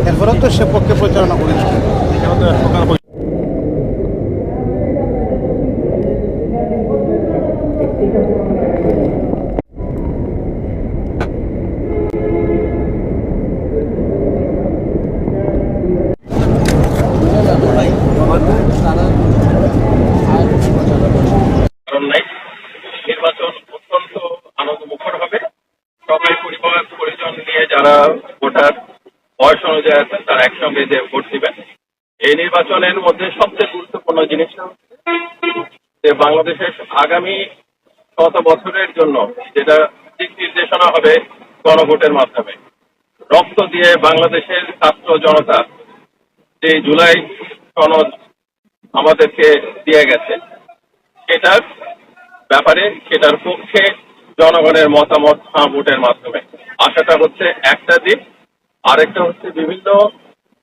এরপরেও তো সে পক্ষে পরিচালনা করেছে। নির্বাচন অত্যন্ত আনন্দমুখর হবে। সবাই পরিবার পরিজন নিয়ে যারা ভোটার বয়স অনুযায়ী আছেন তারা একসঙ্গে যে ভোট দিবেন। এই নির্বাচনের মধ্যে সবচেয়ে গুরুত্বপূর্ণ জিনিসটা হচ্ছে যে বাংলাদেশের আগামী শত বছরের জন্য যেটা দিক নির্দেশনা হবে গণভোটের মাধ্যমে। রক্ত দিয়ে বাংলাদেশের ছাত্র জনতা যে জুলাই সনদ আমাদেরকে দিয়ে গেছে সেটার ব্যাপারে সেটার পক্ষে জনগণের মতামত ভোটের মাধ্যমে আশাটা হচ্ছে একটা দিক। আরেকটা হচ্ছে বিভিন্ন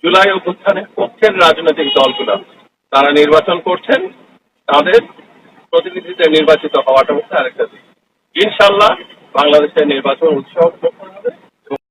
জুলাই অভ্যুত্থানের পক্ষের রাজনৈতিক দলগুলো তারা নির্বাচন করছেন, তাদের প্রতিনিধিদের নির্বাচিত হওয়াটা হচ্ছে আরেকটা দিক। ইনশাল্লাহ বাংলাদেশের নির্বাচন উৎসব হবে।